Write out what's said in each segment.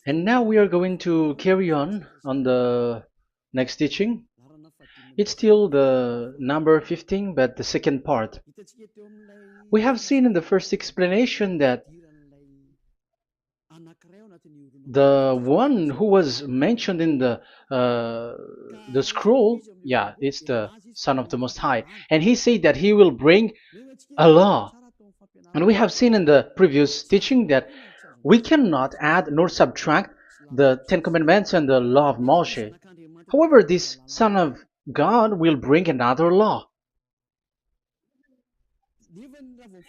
And now we are going to carry on the next teaching. It's still the number 15, but the second part. We have seen in the first explanation that the one who was mentioned in the scroll, yeah, it's the Son of the Most High, and he said that he will bring a law. And we have seen in the previous teaching that we cannot add nor subtract the Ten Commandments and the law of Moshe. However, this Son of God will bring another law.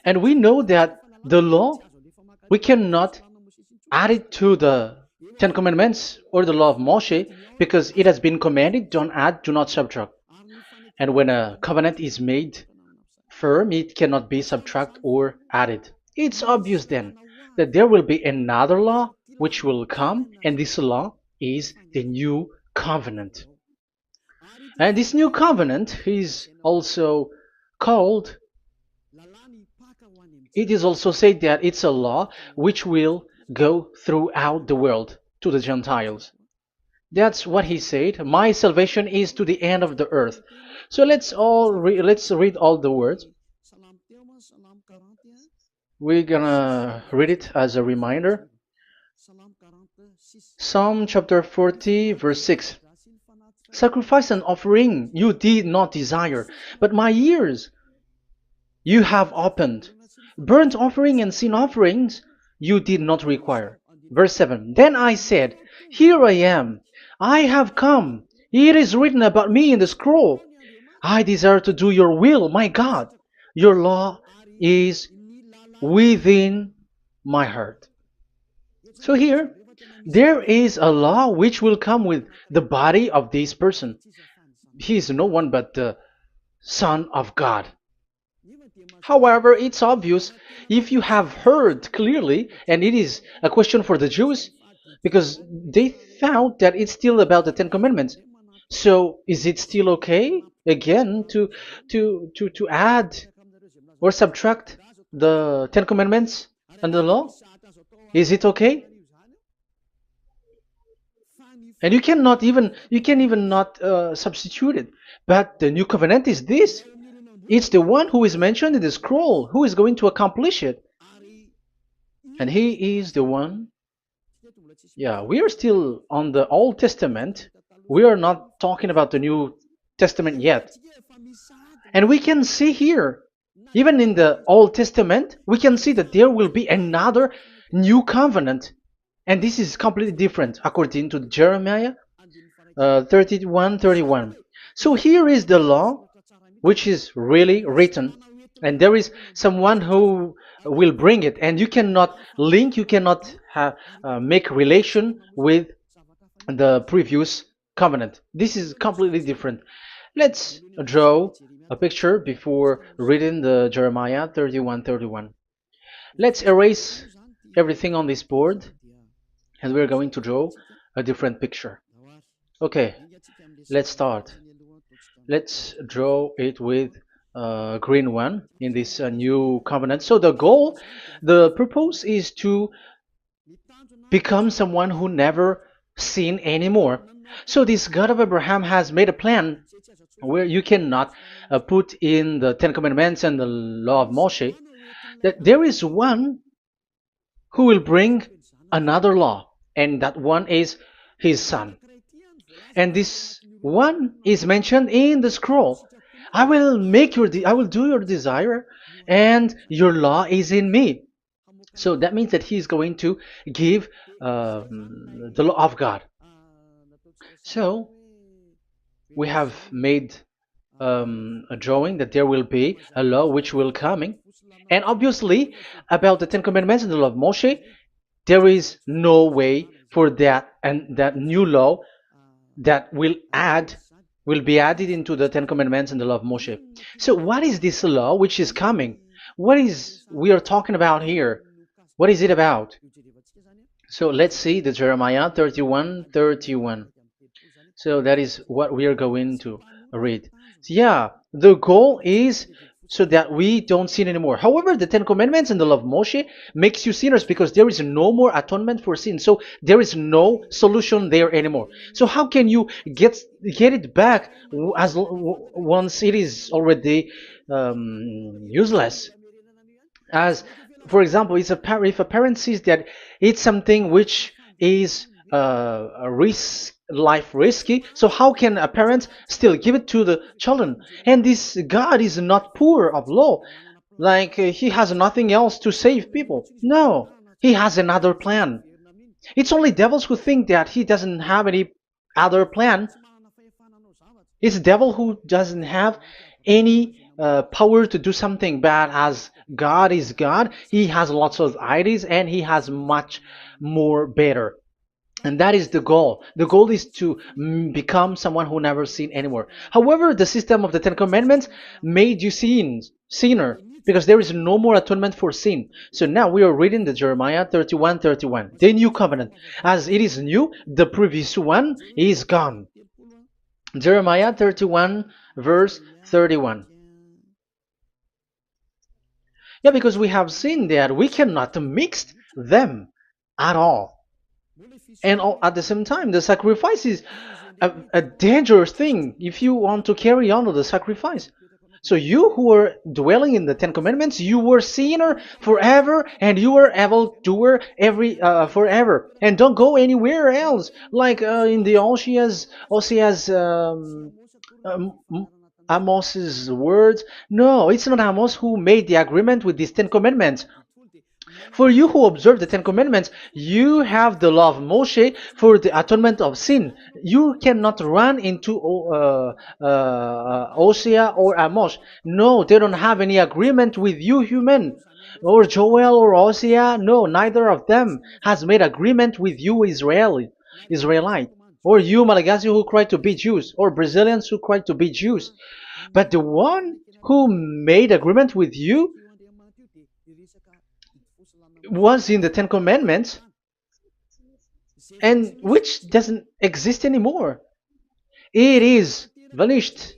And we know that the law, we cannot add it to the Ten Commandments or the law of Moshe because it has been commanded, don't add, do not subtract. And when a covenant is made firm, it cannot be subtracted or added. It's obvious then that there will be another law which will come, and this law is the new covenant. And this new covenant is also called, it is also said that it's a law which will go throughout the world to the Gentiles. That's what he said. My salvation is to the end of the earth. So let's read all the words. We're gonna read it as a reminder. Psalm chapter 40, verse 6. Sacrifice and offering you did not desire, but my ears you have opened. Burnt offering and sin offerings you did not require. Verse 7. Then I said, here I am. I have come. It is written about me in the scroll. I desire to do your will, my God. Your law is within my heart. So here, there is a law which will come with the body of this person. He is no one but the Son of God. However, it's obvious if you have heard clearly, and it is a question for the Jews, because they found that it's still about the Ten Commandments. So is it still okay again to add or subtract the Ten Commandments and the law? Is it okay? And you can even not substitute it. But the new covenant is this. It's the one who is mentioned in the scroll who is going to accomplish it. And he is the one. Yeah, we are still on the Old Testament. We are not talking about the New Testament yet. And we can see here, even in the Old Testament, we can see that there will be another new covenant. And this is completely different according to Jeremiah 31:31. So here is the law which is really written, and there is someone who will bring it, and you cannot link, you cannot make relation with the previous covenant. This is completely different. Let's draw a picture before reading the Jeremiah 31:31. Let's erase everything on this board, and we're going to draw a different picture. Okay, let's start. Let's draw it with a green one in this new covenant. So the purpose is to become someone who never sin anymore. So this God of Abraham has made a plan where you cannot put in the Ten Commandments and the law of Moshe, that there is one who will bring another law, and that one is his son. And this one is mentioned in the scroll. I will do your desire, and your law is in me. So that means that he is going to give the law of God. So we have made a drawing that there will be a law which will coming, and obviously about the Ten Commandments and the law of Moshe, there is no way for that and that new law that will be added into the Ten Commandments and the law of Moshe. So what is this law which is coming? What is we are talking about here? What is it about? So let's see the Jeremiah 31:31. So that is what we are going to read. So yeah, the goal is so that we don't sin anymore. However, the Ten Commandments and the law of Moshe makes you sinners because there is no more atonement for sin. So there is no solution there anymore. So how can you get it back once it is already useless? As for example, if a parent sees that it's something which is a risk life risky, so how can a parent still give it to the children? And this God is not poor of law, like he has nothing else to save people. No, he has another plan. It's only devils who think that he doesn't have any other plan. It's the devil who doesn't have any power to do something bad. As God is God, he has lots of ideas and he has much more better. And that is the goal. The goal is to become someone who never sin anymore. However, the system of the Ten Commandments made you sinner, because there is no more atonement for sin. So now we are reading the Jeremiah 31:31, the new covenant. As it is new, the previous one is gone. Jeremiah 31 verse 31. Yeah, because we have seen that we cannot mix them at all. And at the same time, the sacrifice is a dangerous thing if you want to carry on with the sacrifice. So you who are dwelling in the Ten Commandments, you were sinner forever, and you were evil doer forever, and don't go anywhere else. Like in the Osea's Amos's words. No, it's not Amos who made the agreement with these Ten Commandments. For you who observe the Ten Commandments, you have the law of Moshe for the atonement of sin. You cannot run into Hosea or Amos. No, they don't have any agreement with you, human. Or Joel or Hosea. No, neither of them has made agreement with you, Israelite. Or you, Malagasy, who cry to be Jews. Or Brazilians who cry to be Jews. But the one who made agreement with you was in the Ten Commandments, and which doesn't exist anymore. It is vanished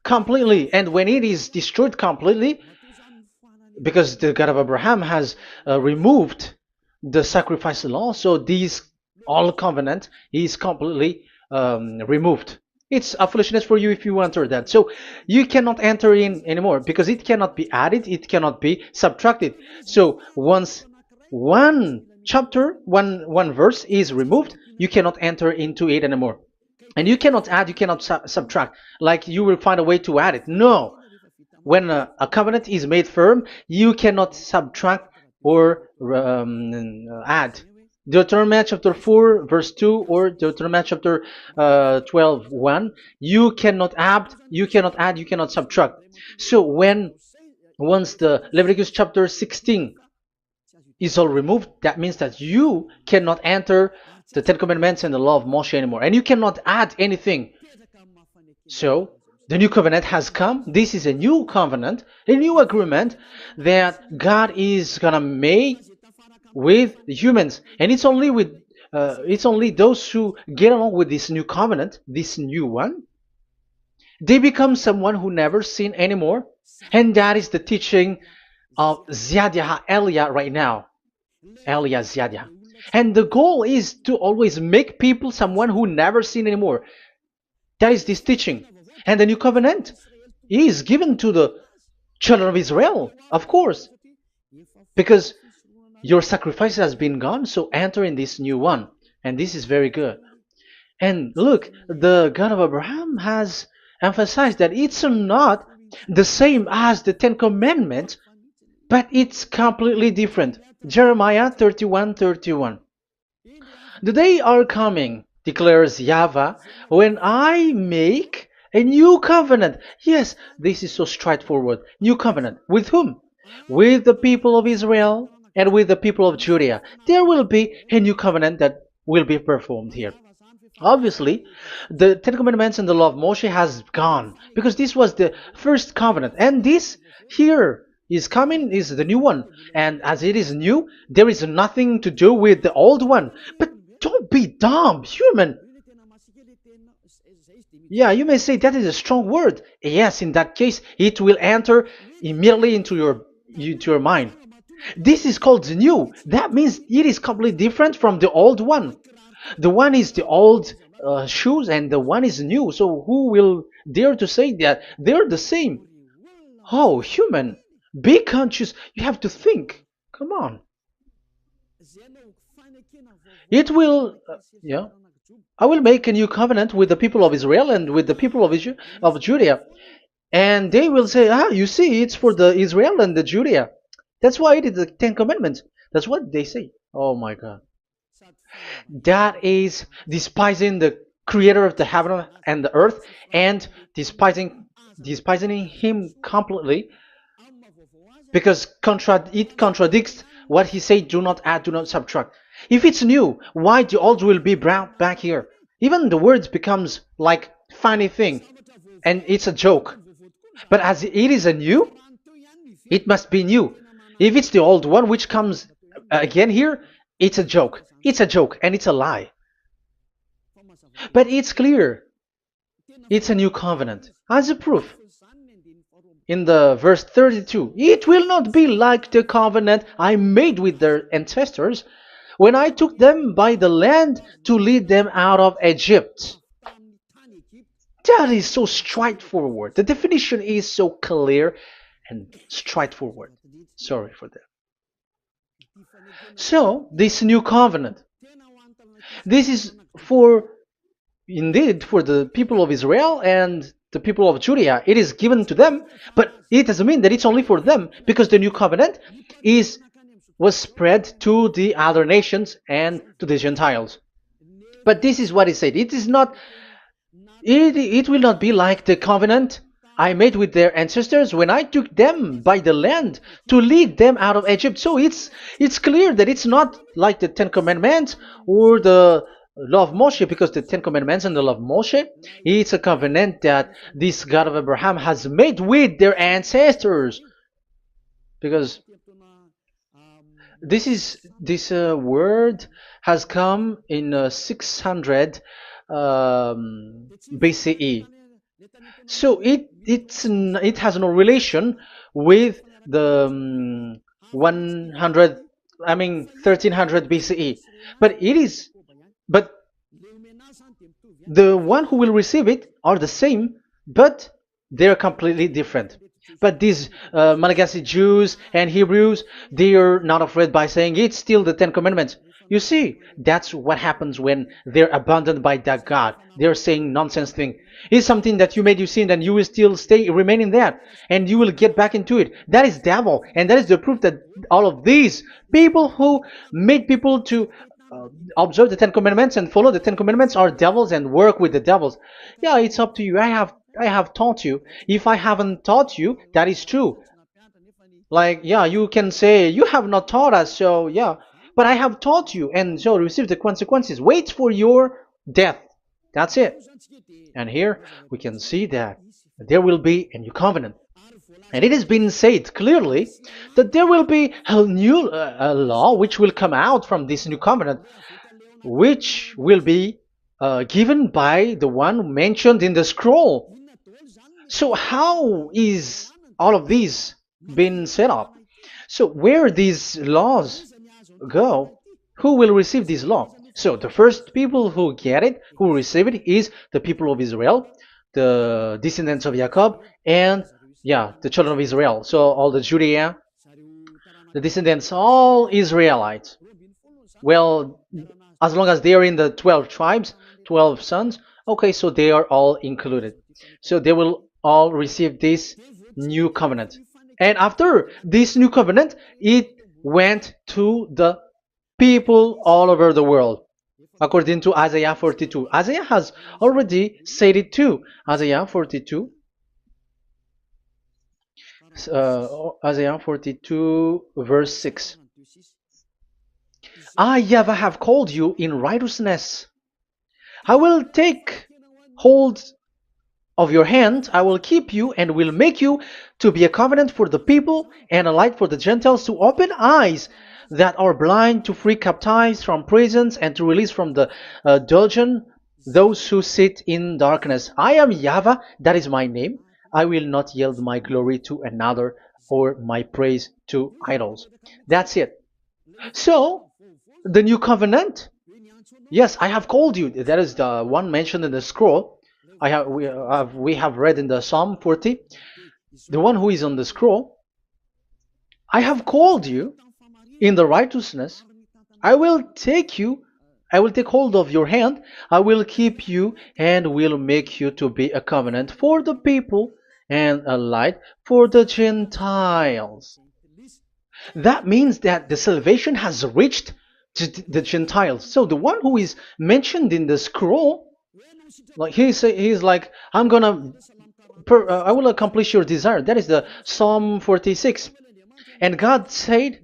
completely, and when it is destroyed completely, because the God of Abraham has removed the sacrifice law, so this all covenant is completely removed. It's a foolishness for you if you enter that. So you cannot enter in anymore because it cannot be added, it cannot be subtracted. So once one chapter, one verse is removed, you cannot enter into it anymore. And you cannot add, you cannot subtract. Like you will find a way to add it. No. When a covenant is made firm, you cannot subtract or add. Deuteronomy chapter 4 verse 2 or Deuteronomy chapter 12 1, you cannot add, you cannot subtract. So once the Leviticus chapter 16 is all removed, that means that you cannot enter the Ten Commandments and the law of Moshe anymore, and you cannot add anything. So the new covenant has come. This is a new covenant, a new agreement that God is gonna make with humans, and it's only those who get along with this new covenant, this new one, they become someone who never sin anymore. And that is the teaching of Ziadia Elia right now, Elia Ziadia. And the goal is to always make people someone who never sin anymore. That is this teaching. And the new covenant is given to the children of Israel, of course, because your sacrifice has been gone, so enter in this new one. And this is very good. And look, the God of Abraham has emphasized that it's not the same as the Ten Commandments, but it's completely different. Jeremiah 31:31. The day are coming, declares YAHVAH, when I make a new covenant. Yes, this is so straightforward. New covenant. With whom? With the people of Israel and with the people of Judea. There will be a new covenant that will be performed here. Obviously, the Ten Commandments and the law of Moshe has gone because this was the first covenant, and this here is coming is the new one. And as it is new, there is nothing to do with the old one. But don't be dumb, human. Yeah, you may say that is a strong word. Yes, in that case, it will enter immediately into your mind. This is called the new. That means it is completely different from the old one. The one is the old shoes and the one is new. So who will dare to say that they're the same? Oh, human, be conscious. You have to think. Come on. It will, yeah. I will make a new covenant with the people of Israel and with the people of Judea. And they will say, ah, you see, it's for the Israel and the Judea. That's why it is the Ten Commandments. That's what they say. Oh my God. That is despising the creator of the heaven and the earth and despising him completely because it contradicts what he said, do not add, do not subtract. If it's new, why the old will be brought back here? Even the words becomes like funny thing and it's a joke. But as it is a new, it must be new. If it's the old one which comes again here, it's a joke. It's a joke and it's a lie. But it's clear. It's a new covenant. As a proof, in the verse 32, it will not be like the covenant I made with their ancestors when I took them by the land to lead them out of Egypt. That is so straightforward. The definition is so clear and straightforward. Sorry for that. So, this new covenant, this is for, indeed, for the people of Israel and the people of Judea. It is given to them, but it doesn't mean that it's only for them, because the new covenant was spread to the other nations and to the Gentiles. But this is what it said. It is not. It will not be like the covenant I made with their ancestors when I took them by the land to lead them out of Egypt. So it's clear that it's not like the Ten Commandments or the law of Moshe, because the Ten Commandments and the law of Moshe, it's a covenant that this God of Abraham has made with their ancestors. Because this word has come in 600 BCE. So it has no relation with the 1300 BCE. But the one who will receive it are the same, but they're completely different. But these Malagasy Jews and Hebrews, they are not afraid by saying it's still the Ten Commandments. You see, that's what happens when they're abandoned by that God. They're saying nonsense thing. It's something that you made you sin, and you will still remain in that, and you will get back into it. That is devil, and that is the proof that all of these people who made people to observe the Ten Commandments and follow the Ten Commandments are devils and work with the devils. Yeah, it's up to you. I have taught you. If I haven't taught you, that is true. Like, yeah, you can say you have not taught us, so yeah. But I have taught you, and so receive the consequences. Wait for your death. That's it. And here we can see that there will be a new covenant. And it has been said clearly that there will be a new law which will come out from this new covenant, which will be given by the one mentioned in the scroll. So how is all of these been set up? So where these laws go, who will receive this law? So the first people who get it, who receive it, is the people of Israel, the descendants of Jacob, and yeah, the children of Israel. So all the Judea, the descendants, all Israelites. Well, as long as they are in the 12 tribes, 12 sons, okay, so they are all included. So they will all receive this new covenant. And after this new covenant, it went to the people all over the world, according to Isaiah 42. Isaiah has already said it too. Isaiah 42. Isaiah 42 verse 6. I, YAHVAH, have called you in righteousness. I will take hold of your hand, I will keep you and will make you to be a covenant for the people and a light for the Gentiles, to open eyes that are blind, to free captives from prisons, and to release from the dungeon those who sit in darkness. I am YAHVAH, that is my name. I will not yield my glory to another or my praise to idols. That's it. So, the new covenant. Yes, I have called you. That is the one mentioned in the scroll. We have read in the Psalm 40. The one who is on the scroll. I have called you in the righteousness. I will take you. I will take hold of your hand. I will keep you and will make you to be a covenant for the people and a light for the Gentiles. That means that the salvation has reached to the Gentiles. So the one who is mentioned in the scroll, like he's like, I will accomplish your desire. That is the Psalm 46. And God said,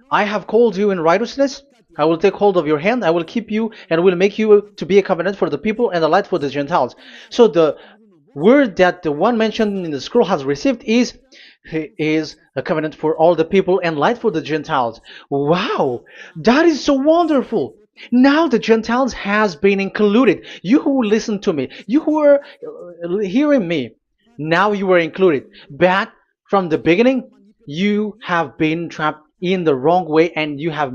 I have called you in righteousness. I will take hold of your hand. I will keep you and will make you to be a covenant for the people and a light for the Gentiles. So the word that the one mentioned in the scroll has received is he is a covenant for all the people and light for the Gentiles. Wow, that is so wonderful. Now the Gentiles has been included. You who listen to me, you who are hearing me, now you are included. But from the beginning, you have been trapped in the wrong way, and they have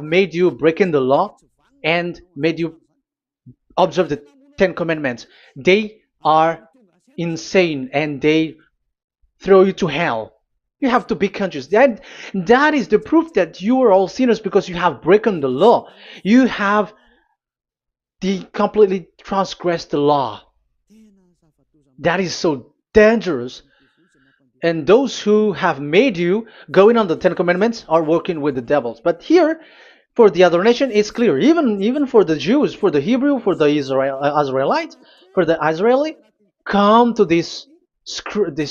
made you breaking the law and made you observe the Ten Commandments. They are insane and they throw you to hell. You have to be conscious. That is the proof that you are all sinners because you have broken the law. You have completely transgressed the law. That is so dangerous. And those who have made you going on the Ten Commandments are working with the devils. But here, for the other nation, it's clear. Even for the Jews, for the Hebrew, for the Israelite, for the Israeli, come to this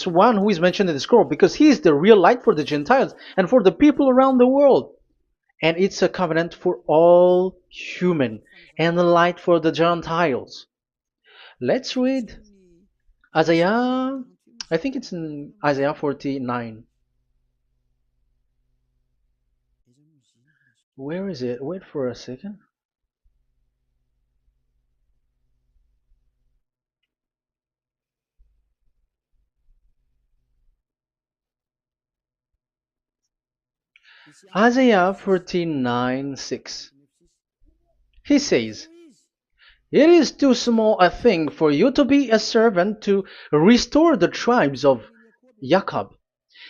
one who is mentioned in the scroll because he is the real light for the Gentiles and for the people around the world. And it's a covenant for all human and a light for the Gentiles. Let's read Isaiah. I think it's in Isaiah 49. Where is it? Wait for a second. Isaiah 49:6. He says, it is too small a thing for you to be a servant to restore the tribes of Jacob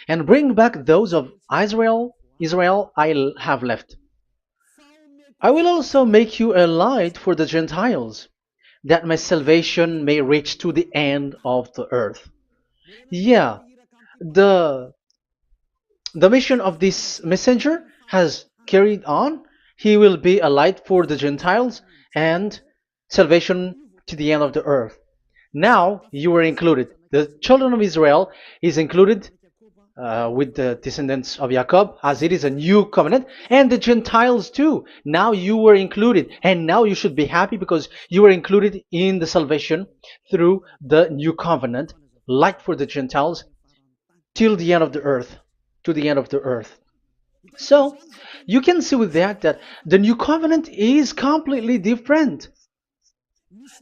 and bring back those of Israel I have left. I will also make you a light for the Gentiles, that my salvation may reach to the end of the earth. Yeah, the the mission of this messenger has carried on. He will be a light for the Gentiles and salvation to the end of the earth. Now you are included. The children of Israel is included with the descendants of Jacob, as it is a new covenant, and the Gentiles too. Now you were included, and now you should be happy because you were included in the salvation through the new covenant, light for the Gentiles, till the end of the earth, to the end of the earth. So you can see with that the new covenant is completely different.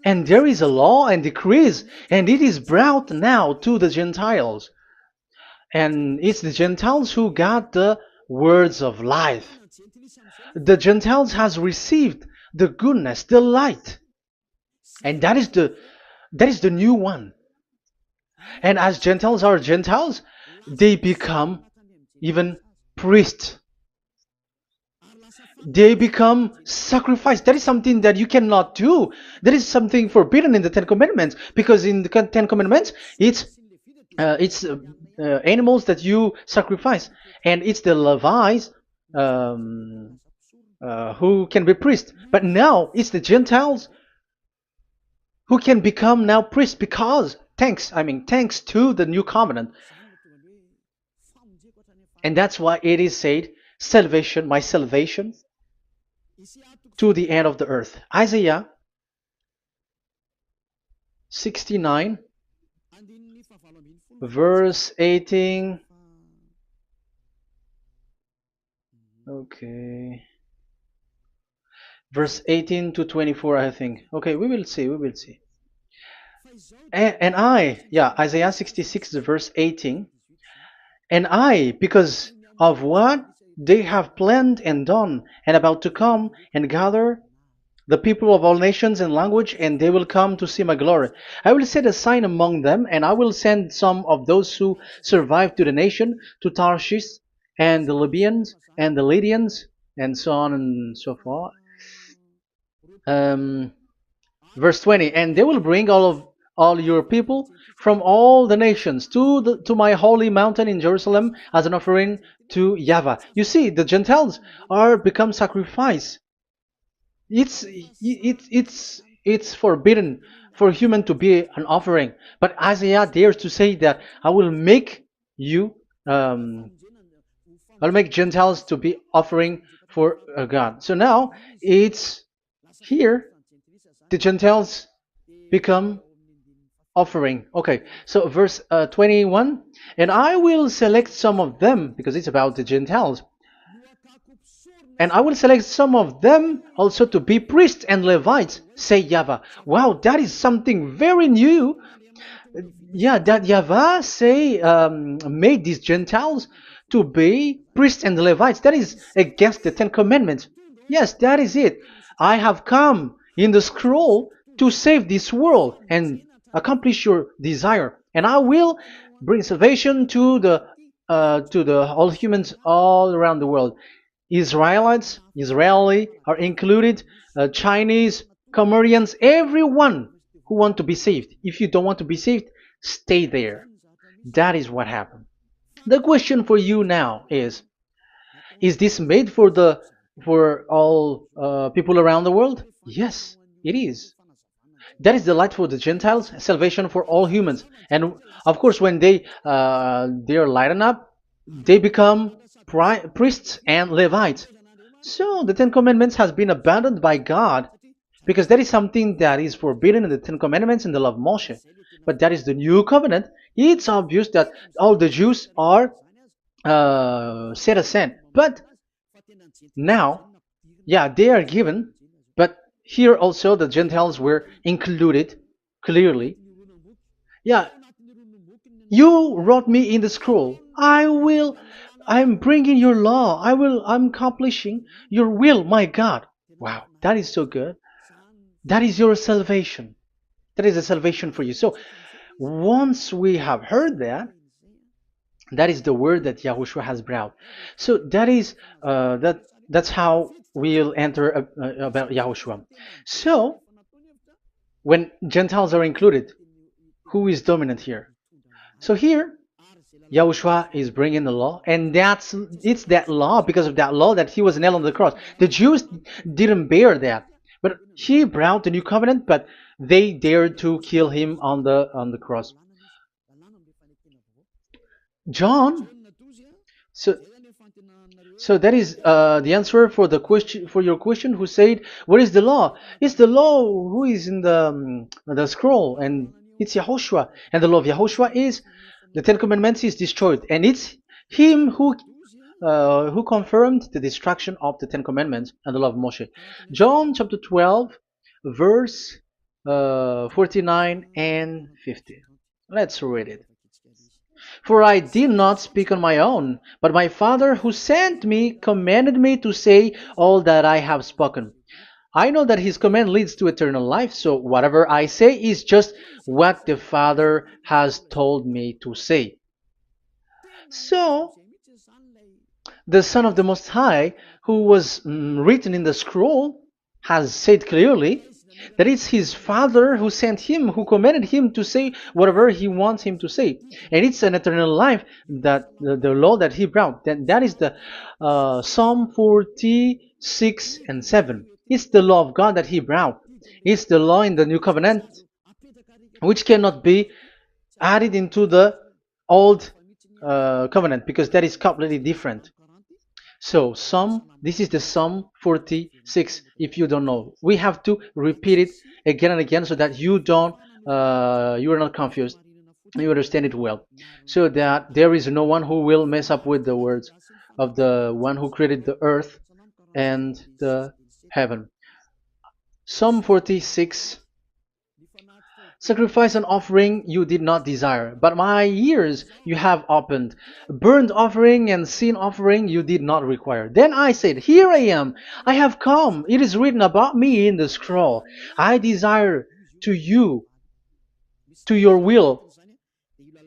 And there is a law and decrees, and it is brought now to the Gentiles. And it's the Gentiles who got the words of life. The Gentiles has received the goodness, the light. And that is the new one. And as Gentiles are Gentiles, they become even priests. They become sacrificed. That is something that you cannot do. That is something forbidden in the Ten Commandments, because in the Ten Commandments, it's animals that you sacrifice, and it's the Levites um, who can be priests. But now it's the Gentiles who can become now priests because thanks to the new covenant. And that's why it is said, salvation, my salvation to the end of the earth. Isaiah 69 verse 18. Okay. verse 18 to 24, I think. Okay, we will see, we will see. And I, yeah, Isaiah 66, verse 18. And I, because of what they have planned and done, and about to come and gather the people of all nations and language, and they will come to see my glory. I will set a sign among them, and I will send some of those who survive to the nation, to Tarshish, and the Libyans, and the Lydians, and so on and so forth. Um, Verse 20, and they will bring all your people from all the nations to my holy mountain in Jerusalem as an offering to YAHVAH. You see, the Gentiles are become sacrifice. It's forbidden for human to be an offering, but Isaiah dares to say that I will make you I'll make Gentiles to be offering for God. So now it's here the Gentiles become offering. Okay, so verse 21, and I will select some of them, because it's about the Gentiles, and I will select some of them also to be priests and Levites, say YAHVAH. Wow, that is something very new. Yeah, that YAHVAH say made these Gentiles to be priests and Levites. That is against the Ten Commandments. Yes, that is it. I have come in the scroll to save this world and accomplish your desire, and I will bring salvation to the all humans all around the world. Israeli are included, Chinese, Comorians, everyone who want to be saved. If you don't want to be saved, stay there. That is what happened. The question for you now is this made for all people around the world? Yes, it is. That is the light for the Gentiles, salvation for all humans. And of course, when they are lightened up, they become priests and Levites. So the Ten Commandments has been abandoned by God, because that is something that is forbidden in the Ten Commandments and the law of Moshe. But that is the new covenant. It's obvious that all the Jews are set aside. But now, yeah, they are given, but here also the Gentiles were included clearly. Yeah, you wrote me in the scroll. I'm bringing your law. I'm accomplishing your will, my God. Wow, that is so good. That is your salvation. That is a salvation for you. So once we have heard that, that is the word that Yahushua has brought. So that's how we'll enter about Yahushua. So when Gentiles are included, who is dominant here? So here, Yahushua is bringing the law, and it's that law, because of that law, that he was nailed on the cross. The Jews didn't bear that, but he brought the new covenant, but they dared to kill him on the cross. John, so so that is the answer for the question, for your question. Who said, "What is the law?" It's the law who is in the scroll, and it's Yahushua. And the law of Yahushua is the Ten Commandments is destroyed, and it's him who confirmed the destruction of the Ten Commandments and the law of Moshe. John chapter 12, verse 49 and 50. Let's read it. For I did not speak on my own, but my Father who sent me commanded me to say all that I have spoken. I know that his command leads to eternal life, so whatever I say is just what the Father has told me to say. So, the Son of the Most High, who was written in the scroll, has said clearly that it's his Father who sent him, who commanded him to say whatever he wants him to say. And it's an eternal life, that the law that he brought. That is the Psalm 46 and 7. It's the law of God that he brought. It's the law in the new covenant, which cannot be added into the old covenant, because that is completely different. So this is the Psalm 46. If you don't know, we have to repeat it again and again, so that you are not confused. You understand it well, so that there is no one who will mess up with the words of the one who created the earth and the heaven. Psalm 46. Sacrifice and offering you did not desire, but my ears you have opened. Burnt offering and sin offering you did not require. Then I said, here I am, I have come. It is written about me in the scroll. I desire to you, to your will.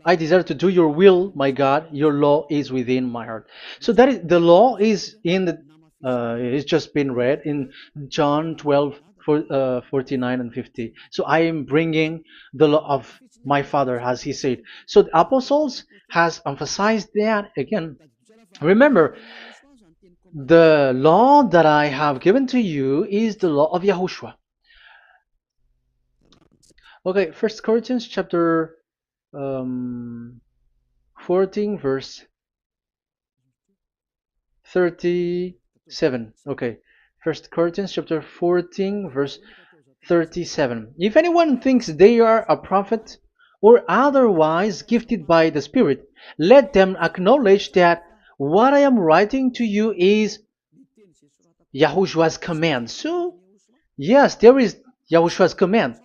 I desire to do your will, my God. Your law is within my heart. So that is the law is in the. It's just been read in John 12, 49 and 50. So I am bringing the law of my Father, as he said. So the apostles has emphasized that again. Remember, the law that I have given to you is the law of Yahushua. Okay, First Corinthians chapter 14 verse 37. Okay, First Corinthians chapter 14 verse 37. If anyone thinks they are a prophet or otherwise gifted by the Spirit, let them acknowledge that what I am writing to you is Yahushua's command. So yes, there is Yahushua's command,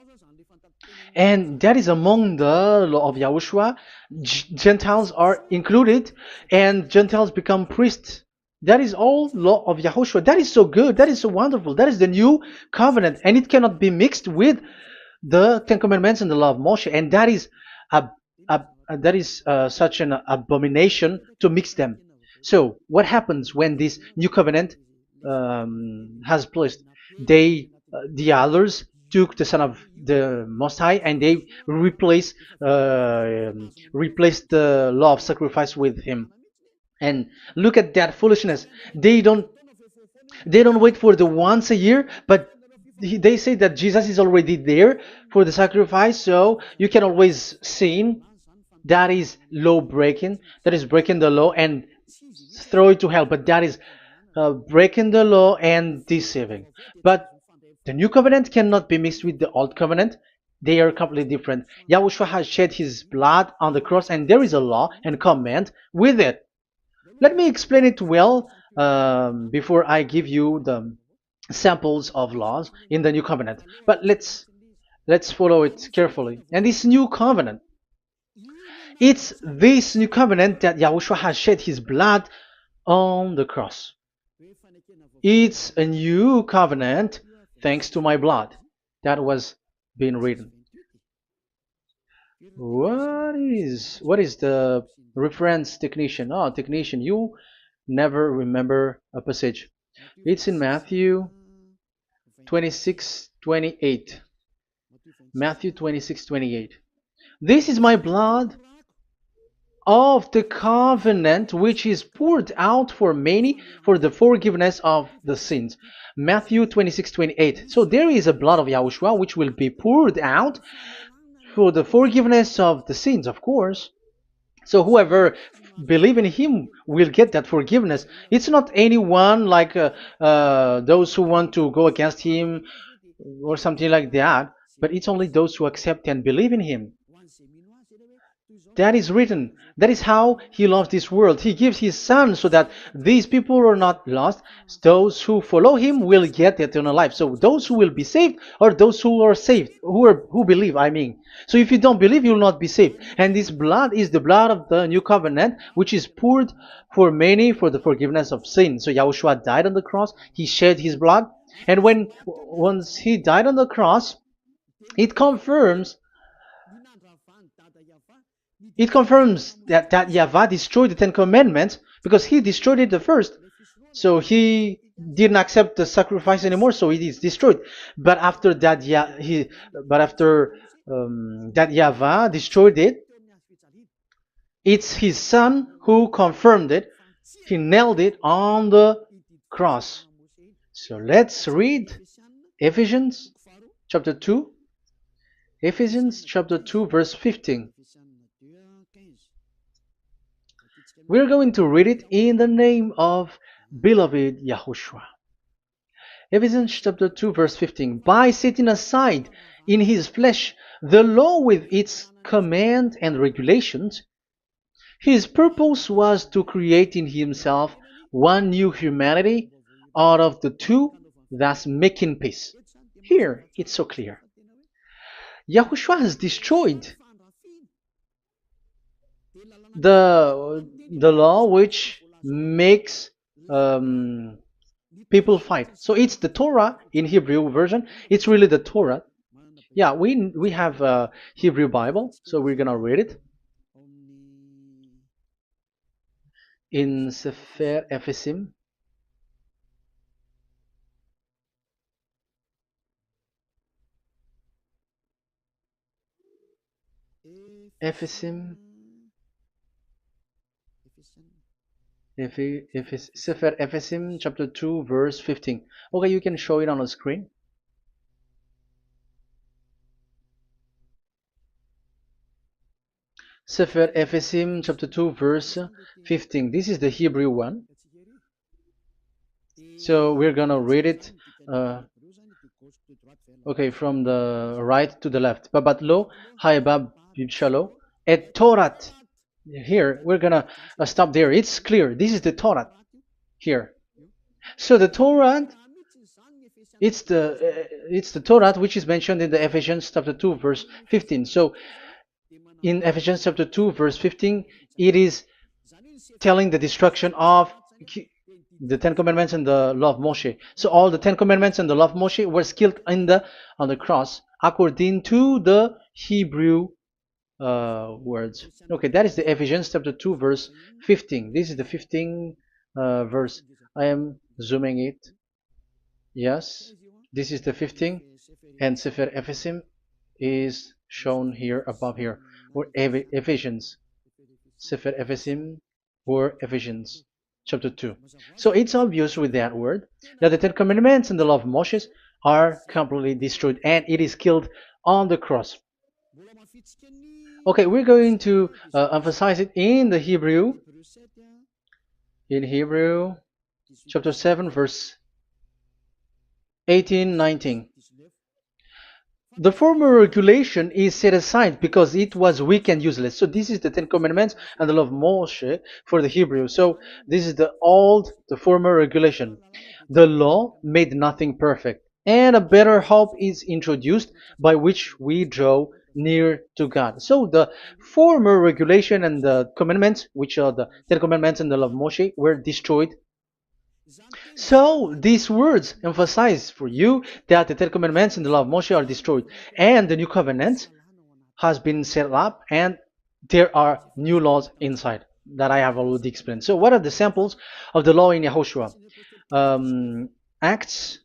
and that is among the law of Yahushua. Gentiles are included, and Gentiles become priests. That is all law of Yahushua. That is so good. That is so wonderful. That is the new covenant, and it cannot be mixed with the Ten Commandments and the law of Moshe. And that is such an abomination to mix them. So what happens when this new covenant has placed? The others took the Son of the Most High and they replaced the law of sacrifice with him. And look at that foolishness. They don't wait for the once a year, but they say that Jesus is already there for the sacrifice, so you can always sin. That is law breaking. That is breaking the law and throw it to hell. But that is breaking the law and deceiving. But the new covenant cannot be mixed with the old covenant. They are completely different. Yahushua has shed his blood on the cross, and there is a law and command with it. Let me explain it well before I give you the samples of laws in the new covenant. But let's follow it carefully. And this new covenant, it's this new covenant that Yahushua has shed his blood on the cross. It's a new covenant thanks to my blood that was being written. What is the reference technician? Oh, technician, you never remember a passage. It's in Matthew 26:28. Matthew 26:28. This is my blood of the covenant which is poured out for many for the forgiveness of the sins. Matthew 26:28. So there is a blood of Yahushua which will be poured out for the forgiveness of the sins, of course. So whoever believe in him will get that forgiveness. It's not anyone like those who want to go against him or something like that, but it's only those who accept and believe in him. That is written. That is how he loves this world. He gives his son so that these people are not lost. Those who follow him will get eternal life. So those who will be saved are those who are saved, who believe, I mean. So if you don't believe, you will not be saved. And this blood is the blood of the new covenant, which is poured for many for the forgiveness of sin. So Yahushua died on the cross. He shed his blood. And once he died on the cross, it confirms that YAHVAH destroyed the Ten Commandments because he destroyed it the first. So he didn't accept the sacrifice anymore, so it is destroyed. But after that, that YAHVAH destroyed it, it's his son who confirmed it. He nailed it on the cross. So let's read Ephesians chapter 2. Ephesians chapter 2 verse 15. We're going to read it in the name of beloved Yahushua. Ephesians chapter 2 verse 15. By setting aside in his flesh the law with its command and regulations, his purpose was to create in himself one new humanity out of the two, thus making peace. Here, it's so clear. Yahushua has destroyed the law which makes people fight. So it's the Torah in Hebrew version. It's really the Torah. Yeah, we have a Hebrew Bible, so we're gonna read it in Sefer Efesim. Efesim. Sefer Efesim chapter 2 verse 15. Okay, you can show it on the screen. Sefer Efesim chapter 2 verse 15. This is the Hebrew one. So we're gonna read it okay, from the right to the left. Babat lo haibab shalo et Torat. Here we're gonna stop there. It's clear. This is the Torah here. So the Torah, it's the Torah which is mentioned in the Ephesians chapter 2 verse 15. So in Ephesians chapter 2 verse 15, it is telling the destruction of the Ten Commandments and the law of Moshe. So all the Ten Commandments and the law of Moshe were killed on the cross according to the Hebrew words. Okay, that is the Ephesians chapter 2 verse 15. This is the 15 verse. I am zooming it. Yes, this is the 15, and Sefer Ephesim is shown here above here. Or Ephesians, Sefer Ephesim or Ephesians chapter 2. So it's obvious with that word that the Ten Commandments and the law of Moses are completely destroyed, and it is killed on the cross. Okay, we're going to emphasize it in the Hebrew. In Hebrew chapter 7 verse 18-19. The former regulation is set aside because it was weak and useless. So this is the Ten Commandments and the law of Moshe for the Hebrew. So this is the former regulation. The law made nothing perfect, and a better hope is introduced by which we draw near to God. So the former regulation and the commandments, which are the Ten Commandments and the law of Moshe, were destroyed. So these words emphasize for you that the Ten Commandments and the law of Moshe are destroyed, and the new covenant has been set up, and there are new laws inside that I have already explained. So what are the samples of the law in Yahushua? Acts.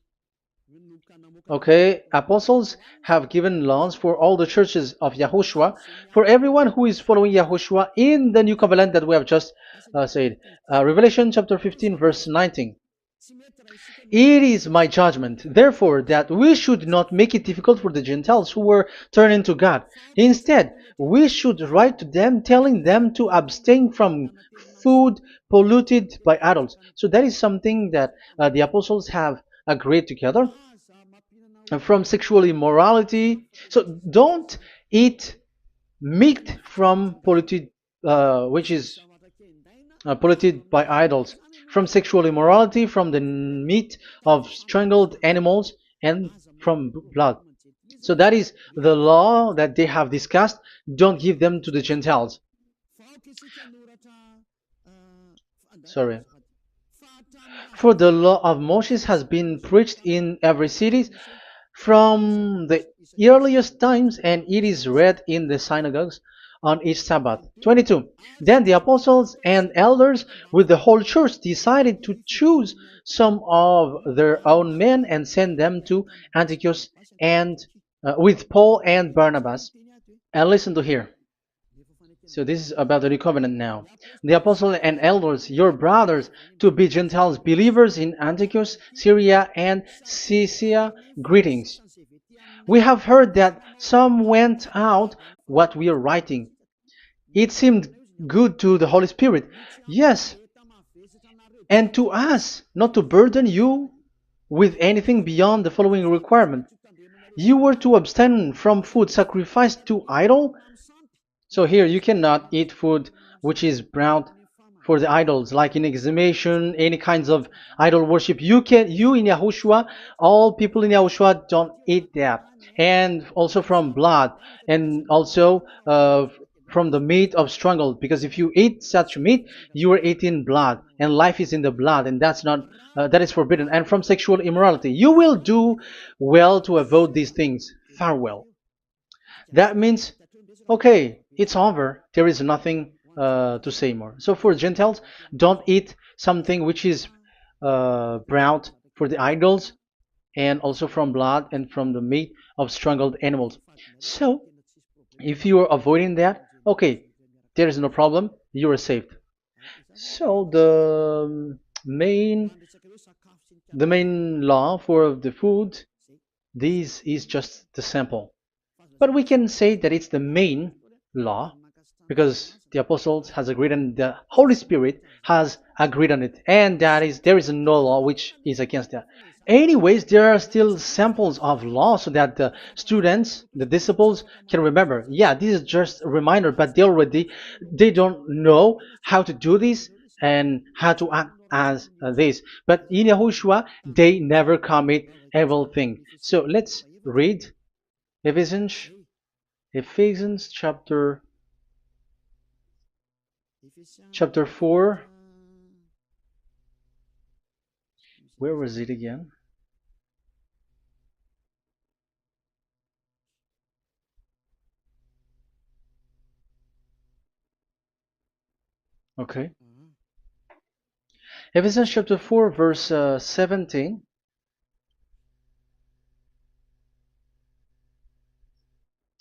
Okay, apostles have given laws for all the churches of Yahushua, for everyone who is following Yahushua in the new covenant that we have just said. Revelation chapter 15 verse 19. It is my judgment, therefore, that we should not make it difficult for the Gentiles who were turning to God. Instead, we should write to them telling them to abstain from food polluted by idols. So that is something that the apostles have agreed together. And from sexual immorality. So don't eat meat from polluted, which is polluted by idols, from sexual immorality, from the meat of strangled animals, and from blood. So that is the law that they have discussed. Don't give them to the Gentiles. Sorry. For the law of Moses has been preached in every city from the earliest times, and it is read in the synagogues on each Sabbath. 22. Then the apostles and elders with the whole church decided to choose some of their own men and send them to Antioch and with Paul and Barnabas. And listen to here. So this is about the new covenant now. The apostles and elders, your brothers, to be Gentiles believers in Antioch, Syria, and Cilicia, greetings. We have heard that some went out what we are writing. It seemed good to the Holy Spirit. Yes, and to us, not to burden you with anything beyond the following requirement. You were to abstain from food sacrificed to idol. So here you cannot eat food which is brought for the idols, like in exhumation, any kinds of idol worship. You in Yahushua, all people in Yahushua don't eat that. And also from blood, and also from the meat of strangled, because if you eat such meat, you are eating blood, and life is in the blood, and that's not that is forbidden. And from sexual immorality, you will do well to avoid these things. Farewell. That means, okay, it's over. There is nothing to say more. So for Gentiles, don't eat something which is brought for the idols, and also from blood and from the meat of strangled animals. So if you are avoiding that, okay, there is no problem. You are saved. So the main law for the food, this is just the sample. But we can say that it's the main law because the apostles has agreed and the Holy Spirit has agreed on it, and that is there is no law which is against that. Anyways, there are still samples of law so that the students, the disciples, can remember. Yeah, this is just a reminder, but they don't know how to do this and how to act as this. But in Yahushua, they never commit evil thing. So let's read Ephesians, Ephesians chapter 4. Where was it again? Okay. Ephesians chapter 4, verse 17.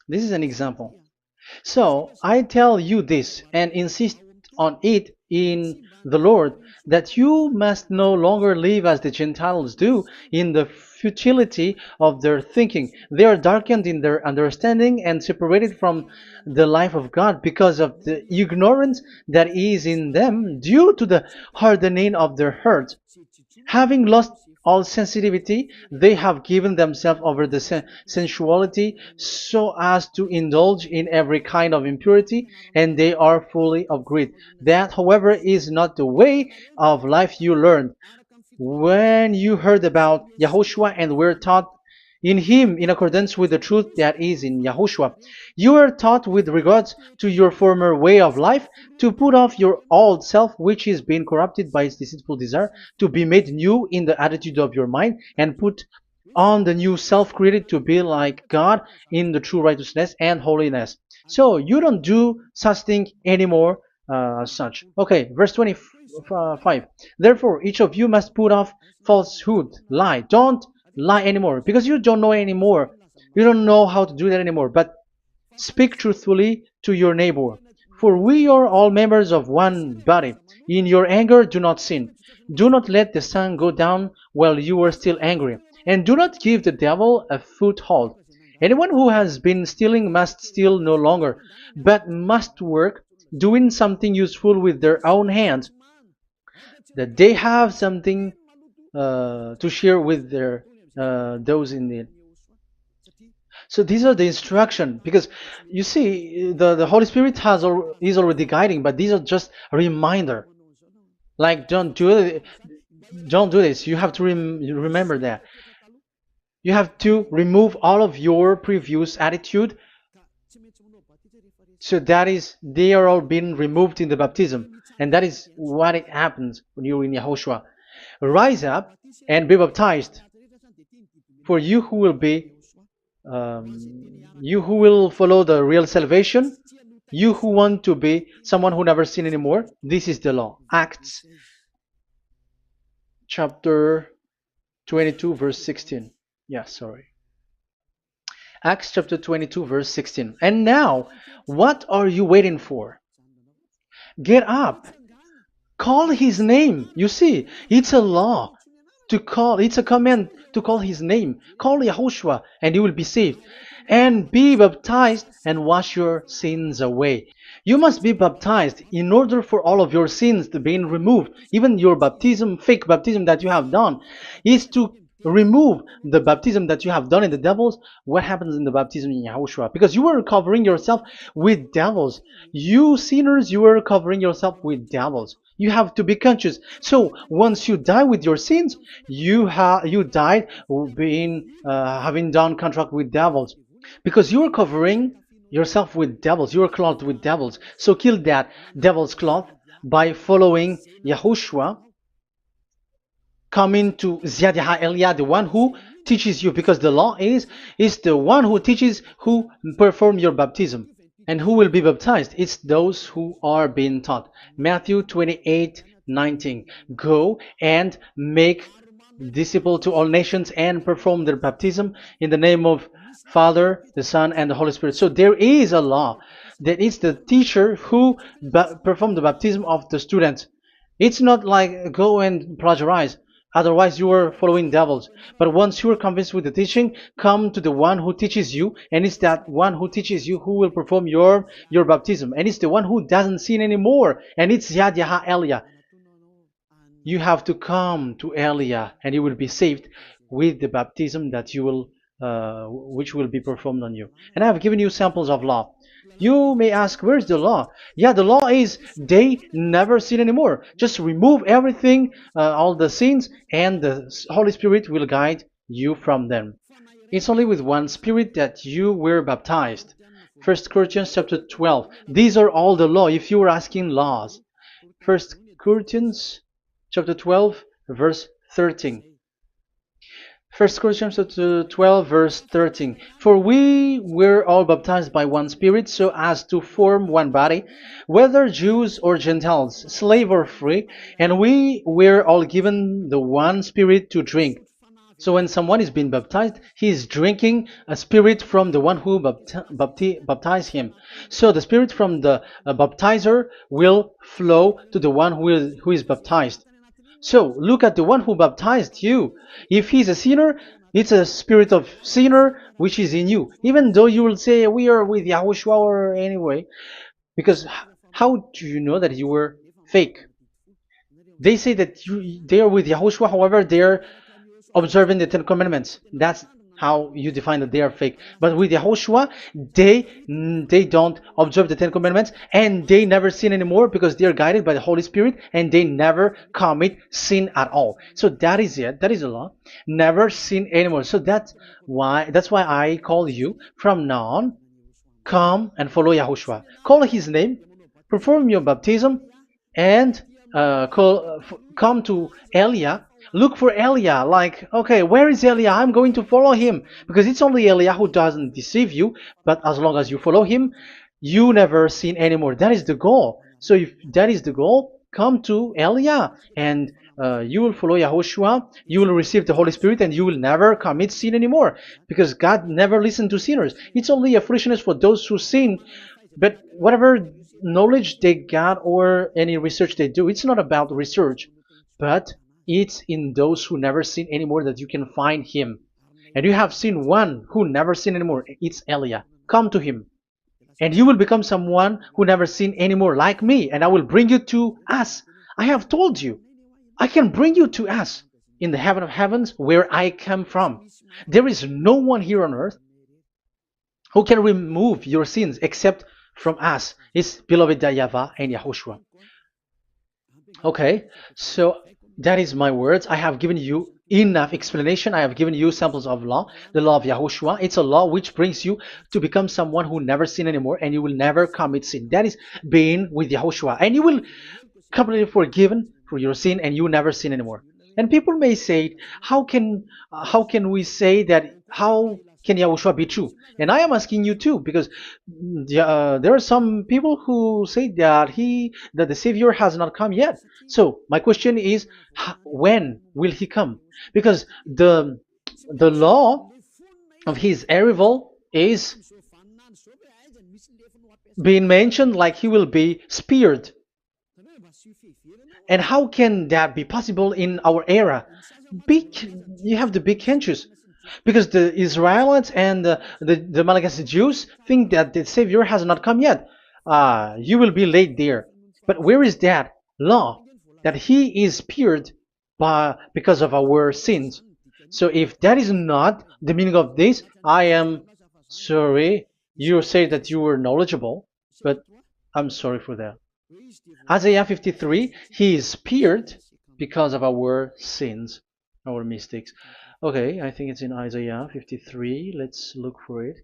This is an example. So I tell you this and insist on it in the Lord, that you must no longer live as the Gentiles do in the futility of their thinking. They are darkened in their understanding and separated from the life of God because of the ignorance that is in them due to the hardening of their hearts. Having lost all sensitivity, they have given themselves over to sensuality so as to indulge in every kind of impurity, and they are fully of greed. That, however, is not the way of life you learned when you heard about Yahushua and were taught in him in accordance with the truth that is in Yahushua. You are taught with regards to your former way of life to put off your old self, which is being corrupted by its deceitful desire, to be made new in the attitude of your mind, and put on the new self created to be like God in the true righteousness and holiness. So you don't do such thing anymore. Such. Okay, verse 25. Therefore, each of you must put off falsehood, lie. Don't lie anymore because you don't know anymore. You don't know how to do that anymore. But speak truthfully to your neighbor. For we are all members of one body. In your anger, do not sin. Do not let the sun go down while you are still angry. And do not give the devil a foothold. Anyone who has been stealing must steal no longer, but must work, doing something useful with their own hands, that they have something to share with their those in need. So these are the instruction, because you see the Holy Spirit is already guiding, but these are just a reminder. Like don't do this. You have to remember that. You have to remove all of your previous attitude. So that is, they are all being removed in the baptism, and that is what it happens when you're in Yahushua. Rise up and be baptized. For you who will be, you who will follow the real salvation, you who want to be someone who never sin anymore, this is the law. Acts chapter 22 verse 16. Yeah, sorry. Acts chapter 22 verse 16. And now, what are you waiting for? Get up. Call his name. You see, it's a law to call, it's a command to call his name. Call Yahushua and you will be saved. And be baptized and wash your sins away. You must be baptized in order for all of your sins to be removed. Even your baptism, fake baptism that you have done, is to remove the baptism that you have done in the devils, what happens in the baptism in Yahushua? Because you were covering yourself with devils. You sinners, you were covering yourself with devils. You have to be conscious. So once you die with your sins, you died being having done contract with devils, because you are covering yourself with devils. You are clothed with devils. So kill that devil's cloth by following Yahushua, coming to Ziad Elia, the one who teaches you, because the law is the one who teaches who perform your baptism. And who will be baptized? It's those who are being taught. Matthew 28:19. Go and make disciple to all nations and perform their baptism in the name of Father, the Son, and the Holy Spirit. So there is a law that is the teacher who perform the baptism of the students. It's not like go and plagiarize. Otherwise, you are following devils. But once you are convinced with the teaching, come to the one who teaches you, and it's that one who teaches you who will perform your baptism. And it's the one who doesn't sin anymore. And it's Yad Yah Elia. You have to come to Elia, and you will be saved with the baptism that you will, which will be performed on you. And I have given you samples of law. You may ask, where's the law? Yeah, the law is they never sin anymore. Just remove everything, all the sins, and the Holy Spirit will guide you from them. It's only with one Spirit that you were baptized. 1 Corinthians chapter 12. These are all the law, if you were asking laws. 1 Corinthians chapter 12, verse 13. 1 Corinthians chapter 12, verse 13. For we were all baptized by one Spirit, so as to form one body, whether Jews or Gentiles, slave or free, and we were all given the one Spirit to drink. So when someone is being baptized, he is drinking a spirit from the one who baptized him. So the spirit from the baptizer will flow to the one who is baptized. So look at the one who baptized you. If he's a sinner, it's a spirit of sinner which is in you. Even though you will say we are with YAHOSHUAH or anyway, because how do you know that you were fake? They say that they are with YAHOSHUAH, however, they are observing the Ten Commandments. That's how you define that they are fake. But with YAHOSHUAH, they don't observe the Ten Commandments, and they never sin anymore because they are guided by the Holy Spirit, and they never commit sin at all. So that is it. That is the law. Never sin anymore. So that's why I call you from now on. Come and follow YAHOSHUAH. Call his name, perform your baptism, and come to Elia. Look for Elia, like, okay, where is Elia? I'm going to follow him, because it's only Elia who doesn't deceive you. But as long as you follow him, you never sin anymore. That is the goal. So if that is the goal, come to Elia, and you will follow YAHOSHUAH. You will receive the Holy Spirit, and you will never commit sin anymore, because God never listened to sinners. It's only a foolishness for those who sin. But whatever knowledge they got or any research they do, it's not about research, but it's in those who never sin anymore that you can find him. And you have seen one who never sin anymore. It's Elia. Come to him, and you will become someone who never sin anymore, like me, and I will bring you to us. I have told you, I can bring you to us in the heaven of heavens, where I come from. There is no one here on earth who can remove your sins except from us. It's beloved YAHVAH and YAHOSHUAH. Okay, so that is my words. I have given you enough explanation. I have given you samples of law, the law of YAHOSHUAH. It's a law which brings you to become someone who never sin anymore, and you will never commit sin. That is being with YAHOSHUAH, and you will completely forgiven for your sin, and you never sin anymore. And people may say, how can we say that? How can YAHOSHUAH be true? And I am asking you too, because there are some people who say that the Savior has not come yet. So my question is, when will he come? Because the law of his arrival is being mentioned like he will be speared. And how can that be possible in our era? You have to be conscious, because the Israelites and the Malagasy Jews think that the Savior has not come yet. You will be late there. But where is that law that he is speared because of our sins? So if that is not the meaning of this, I am sorry. You say that you were knowledgeable, but I'm sorry for that. Isaiah 53, he is speared because of our sins, our mistakes. Okay, I think it's in Isaiah 53. Let's look for it.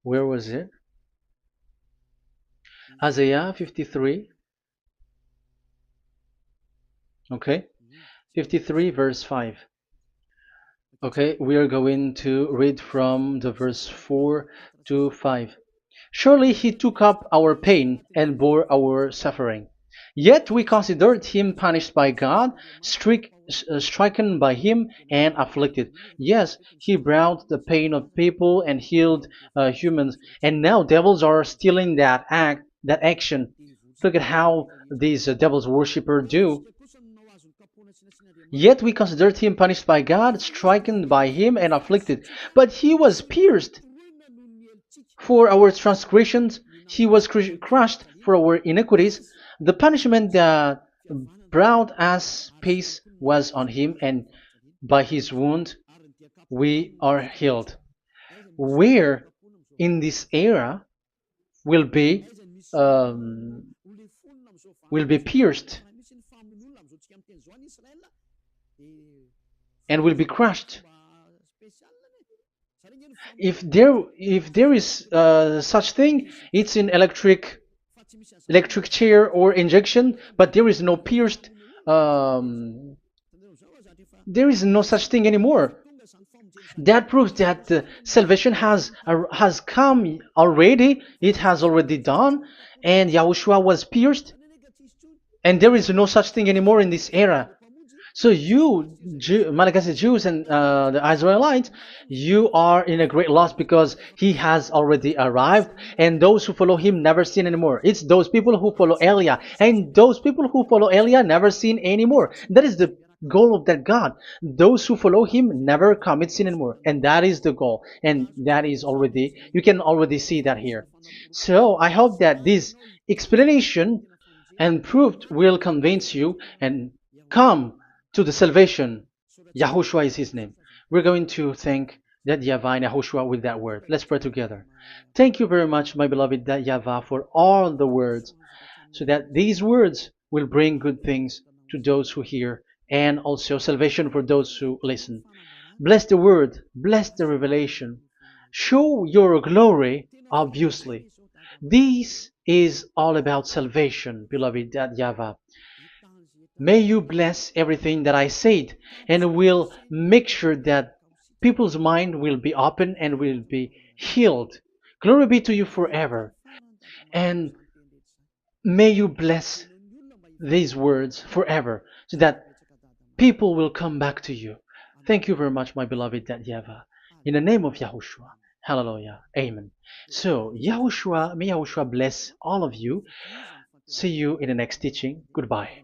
Where was it? Isaiah 53. Okay, 53 verse 5. Okay, we are going to read from the verse 4 to 5. Surely he took up our pain and bore our suffering. Yet we considered him punished by God, stricken by him, and afflicted. Yes, he brought the pain of people and healed humans. And now devils are stealing that that action. Look at how these devils worshippers do. Yet we considered him punished by God, stricken by him, and afflicted. But he was pierced for our transgressions, he was crushed for our iniquities. The punishment that brought us peace was on him, and by his wound we are healed. Where in this era will be um, will be pierced and will be crushed. If there is such thing, it's in electric chair or injection, but there is no pierced. Um, there is no such thing anymore. That proves that salvation has come already. It has already done, and Yahushua was pierced, and there is no such thing anymore in this era. So you, Malagasy Jews and the Israelites, you are in a great loss because he has already arrived, and those who follow him never sin anymore. It's those people who follow Elia, and those people who follow Elia never sin anymore. That is the goal of that God. Those who follow him never commit sin anymore, and that is the goal. And that is already, you can already see that here. So I hope that this explanation and proof will convince you and come to the salvation. Yahushua is his name. We're going to thank that Yahvah and Yahushua with that word. Let's pray together. Thank you very much, my beloved that Yahvah, for all the words, so that these words will bring good things to those who hear and also salvation for those who listen. Bless the word, bless the revelation. Show your glory, obviously. This is all about salvation, beloved that Yahvah. May you bless everything that I said, and will make sure that people's mind will be open and will be healed. Glory be to you forever. And may you bless these words forever so that people will come back to you. Thank you very much, my beloved Yahvah. In the name of Yahushua. Hallelujah. Amen. So, Yahushua, may Yahushua bless all of you. See you in the next teaching. Goodbye.